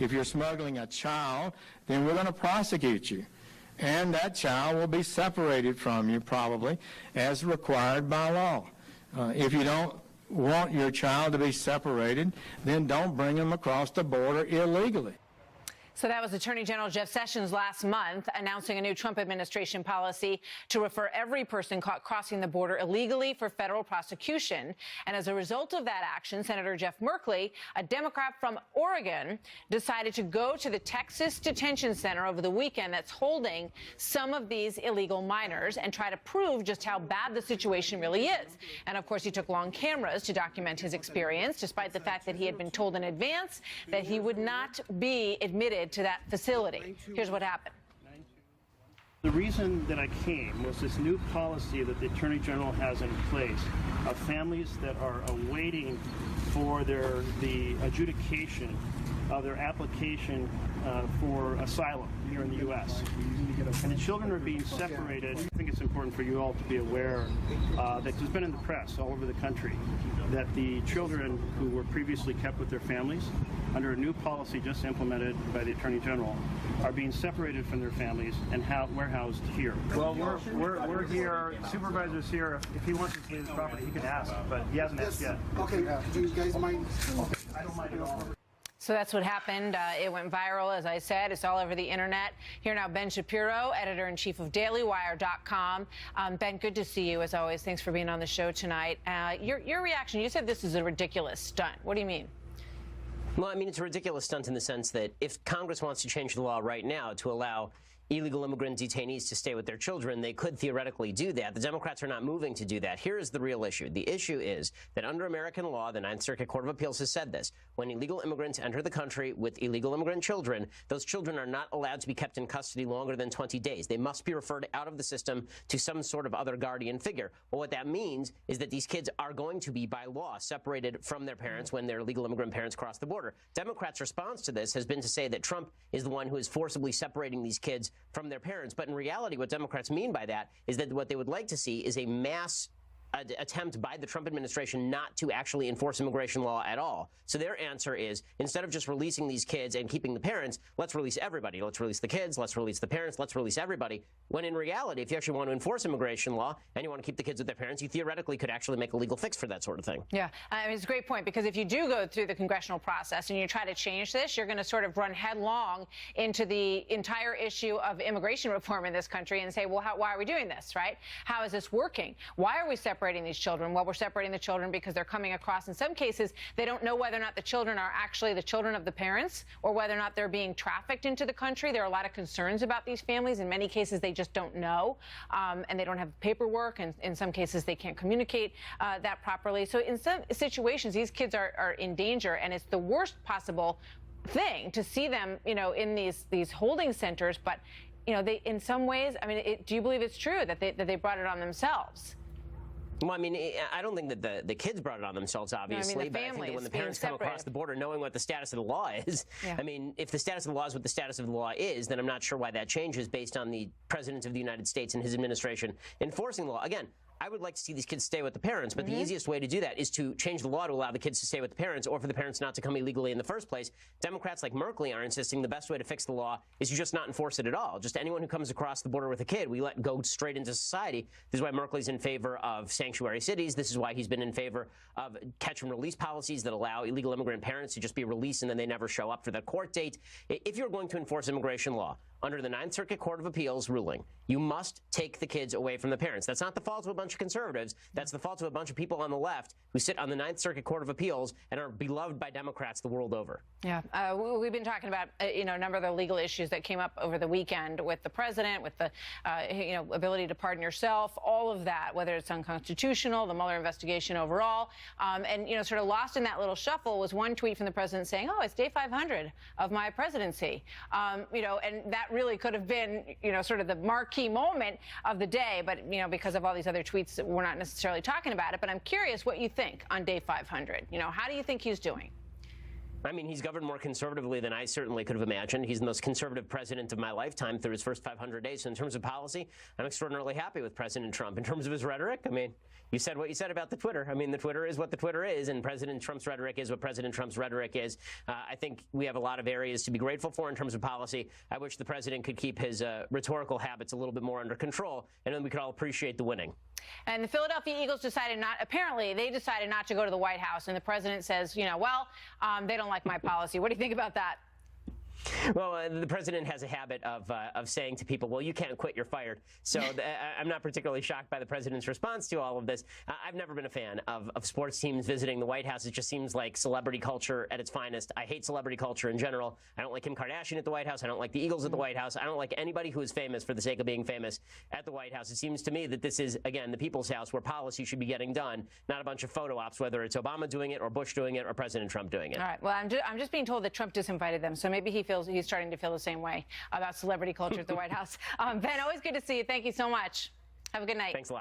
If you're smuggling a child, then we're going to prosecute you. And that child will be separated from you probably as required by law. If you don't want your child to be separated, then don't bring them across the border illegally. So that was Attorney General Jeff Sessions last month announcing a new Trump administration policy to refer every person caught crossing the border illegally for federal prosecution. And as a result of that action, Senator Jeff Merkley, a Democrat from Oregon, decided to go to the Texas detention center over the weekend that's holding some of these illegal minors and try to prove just how bad the situation really is. And of course, he took long cameras to document his experience, despite the fact that he had been told in advance that he would not be admitted to that facility. Here's what happened. The reason that I came was this new policy that the Attorney General has in place of families that are awaiting for the adjudication of their application for asylum here in the U.S. And the children are being separated. I think it's important for you all to be aware that there's been in the press all over the country that the children who were previously kept with their families under a new policy just implemented by the Attorney General are being separated from their families and warehoused here. Well, we're here. Supervisor's here. If he wants to see his property, he can ask, but he hasn't asked yet. Okay, do you guys mind? Okay, I don't mind at all. So that's what happened. It went viral, as I said. It's all over the internet. Here now, Ben Shapiro, editor-in-chief of DailyWire.com. Ben, good to see you, as always. Thanks for being on the show tonight. Your reaction, you said this is a ridiculous stunt. What do you mean? Well, I mean, it's a ridiculous stunt in the sense that if Congress wants to change the law right now to allow illegal immigrant detainees to stay with their children, they could theoretically do that. The Democrats are not moving to do that. Here is the real issue. The issue is that under American law, the Ninth Circuit Court of Appeals has said this. When illegal immigrants enter the country with illegal immigrant children, those children are not allowed to be kept in custody longer than 20 days. They must be referred out of the system to some sort of other guardian figure. Well, what that means is that these kids are going to be, by law, separated from their parents when their legal immigrant parents cross the border. Democrats' response to this has been to say that Trump is the one who is forcibly separating these kids from their parents. But in reality, what Democrats mean by that is that what they would like to see is a mass attempt by the Trump administration not to actually enforce immigration law at all. So their answer is, instead of just releasing these kids and keeping the parents, let's release everybody. Let's release the kids. Let's release the parents. Let's release everybody. When in reality, if you actually want to enforce immigration law and you want to keep the kids with their parents, you theoretically could actually make a legal fix for that sort of thing. Yeah, I mean, it's a great point, because if you do go through the congressional process and you try to change this, you're going to sort of run headlong into the entire issue of immigration reform in this country and say, well, why are we doing this, right? How is this working? Why are we separating these children? Well, we're separating the children because they're coming across. In some cases, they don't know whether or not the children are actually the children of the parents or whether or not they're being trafficked into the country. There are a lot of concerns about these families. In many cases, they just don't know, and they don't have paperwork, and in some cases, they can't communicate that properly. So in some situations, these kids are in danger, and it's the worst possible thing to see them, you know, in these holding centers. But, you know, they, in some ways, I mean, do you believe it's true that they brought it on themselves? Well, I mean, I don't think that the kids brought it on themselves, obviously, no, I mean, but I think that when the parents come across the border knowing what the status of the law is, yeah. I mean, if the status of the law is what the status of the law is, then I'm not sure why that changes based on the President of the United States and his administration enforcing the law. Again, I would like to see these kids stay with the parents, but the easiest way to do that is to change the law to allow the kids to stay with the parents, or for the parents not to come illegally in the first place. Democrats like Merkley are insisting the best way to fix the law is to just not enforce it at all. Just anyone who comes across the border with a kid, we let go straight into society. This is why Merkley's in favor of sanctuary cities. This is why he's been in favor of catch and release policies that allow illegal immigrant parents to just be released and then they never show up for the court date. If you're going to enforce immigration law, under the Ninth Circuit Court of Appeals ruling, you must take the kids away from the parents. That's not the fault of a bunch of conservatives. That's the fault of a bunch of people on the left who sit on the Ninth Circuit Court of Appeals and are beloved by Democrats the world over. Yeah, we've been talking about, you know, a number of the legal issues that came up over the weekend with the president, with the, you know, ability to pardon yourself, all of that, whether it's unconstitutional, the Mueller investigation overall. And, you know, sort of lost in that little shuffle was one tweet from the president saying, oh, it's day 500 of my presidency. You know, and that really could have been, you know, sort of the marquee moment of the day. But, you know, because of all these other tweets, we're not necessarily talking about it. But I'm curious what you think on day 500. You know, how do you think he's doing? I mean, he's governed more conservatively than I certainly could have imagined. He's the most conservative president of my lifetime through his first 500 days. So in terms of policy, I'm extraordinarily happy with President Trump. In terms of his rhetoric, I mean, you said what you said about the Twitter. I mean, the Twitter is what the Twitter is, and President Trump's rhetoric is what President Trump's rhetoric is. I think we have a lot of areas to be grateful for in terms of policy. I wish the president could keep his rhetorical habits a little bit more under control, and then we could all appreciate the winning. And the Philadelphia Eagles decided they decided not to go to the White House. And the president says, they don't like my policy. What do you think about that? Well, the president has a habit of saying to people, well, you can't quit, you're fired. So I'm not particularly shocked by the president's response to all of this. I've never been a fan of sports teams visiting the White House. It just seems like celebrity culture at its finest. I hate celebrity culture in general. I don't like Kim Kardashian at the White House. I don't like the Eagles at the White House. I don't like anybody who is famous for the sake of being famous at the White House. It seems to me that this is, again, the people's house where policy should be getting done, not a bunch of photo ops, whether it's Obama doing it or Bush doing it or President Trump doing it. All right. Well, I'm just being told that Trump disinvited them. So maybe he's starting to feel the same way about celebrity culture at the White House. Ben, always good to see you. Thank you so much. Have a good night. Thanks a lot.